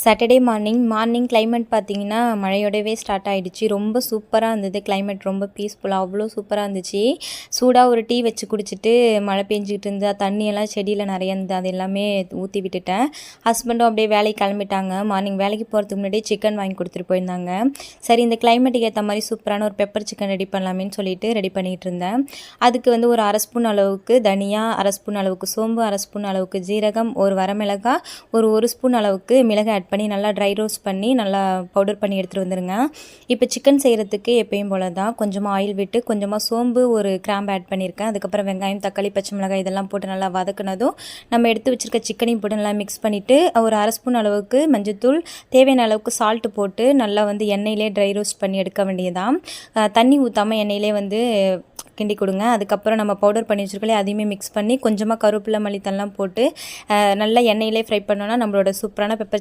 Saturday morning climate பார்த்தீங்கன்னா மழையோடவே start ஆகிடுச்சு. ரொம்ப சூப்பராக இருந்தது கிளைமேட், ரொம்ப பீஸ்ஃபுல்லாக அவ்வளோ சூப்பராக இருந்துச்சு. சூடாக ஒரு டீ வச்சு குடிச்சிட்டு மழை பெஞ்சிக்கிட்டு இருந்தால் தண்ணியெல்லாம் செடியில் நிறைய இருந்தது, அது எல்லாமே ஊற்றி விட்டுட்டேன். ஹஸ்பண்டும் அப்படியே வேலைக்கு கிளம்பிட்டாங்க. மார்னிங் வேலைக்கு போகிறதுக்கு முன்னாடியே சிக்கன் வாங்கி கொடுத்துட்டு போயிருந்தாங்க. சரி, இந்த கிளைமேட்டுக்கு ஏற்ற மாதிரி சூப்பரான ஒரு பெப்பர் சிக்கன் ரெடி பண்ணலாமேன்னு சொல்லிட்டு ரெடி பண்ணிகிட்டு இருந்தேன். அதுக்கு வந்து ஒரு 1/2 ஸ்பூன் அளவுக்கு தனியா, 1/2 ஸ்பூன் அளவுக்கு சோம்பு, 1/2 ஸ்பூன் அளவுக்கு ஜீரகம், ஒரு வரமிளகாய், ஒரு 1 ஸ்பூன் அளவுக்கு மிளகாய் ஆட் பண்ணி நல்லா ட்ரை ரோஸ்ட் பண்ணி நல்லா பவுடர் பண்ணி எடுத்துகிட்டு வந்துடுங்க. இப்போ சிக்கன் செய்கிறதுக்கு எப்பயும் போல தான் கொஞ்சமாக ஆயில் விட்டு கொஞ்சமாக சோம்பு, ஒரு கிராம்பு ஆட் பண்ணியிருக்கேன். அதுக்கப்புறம் வெங்காயம், தக்காளி, பச்சை மிளகாய் இதெல்லாம் போட்டு நல்லா வதக்குனதும் நம்ம எடுத்து வச்சுருக்க சிக்கனையும் போட்டு நல்லா மிக்ஸ் பண்ணிவிட்டு ஒரு 1/2 ஸ்பூன் அளவுக்கு மஞ்சள்தூள், தேவையான அளவுக்கு சால்ட்டு போட்டு நல்லா வந்து எண்ணெயிலே ட்ரை ரோஸ்ட் பண்ணி எடுக்க வேண்டியதான். தண்ணி ஊற்றாமல் எண்ணெயிலே வந்து கிண்டி கொடுங்க. அதுக்கப்புறம் நம்ம பவுடர் பண்ணி வச்சுருக்கோம், அதையுமே மிக்ஸ் பண்ணி கொஞ்சமாக கருவேப்பிலை, மல்லித்தலாம் போட்டு நல்லா எண்ணெயிலே ஃப்ரை பண்ணோன்னா நம்மளோட சூப்பரான பெப்பர்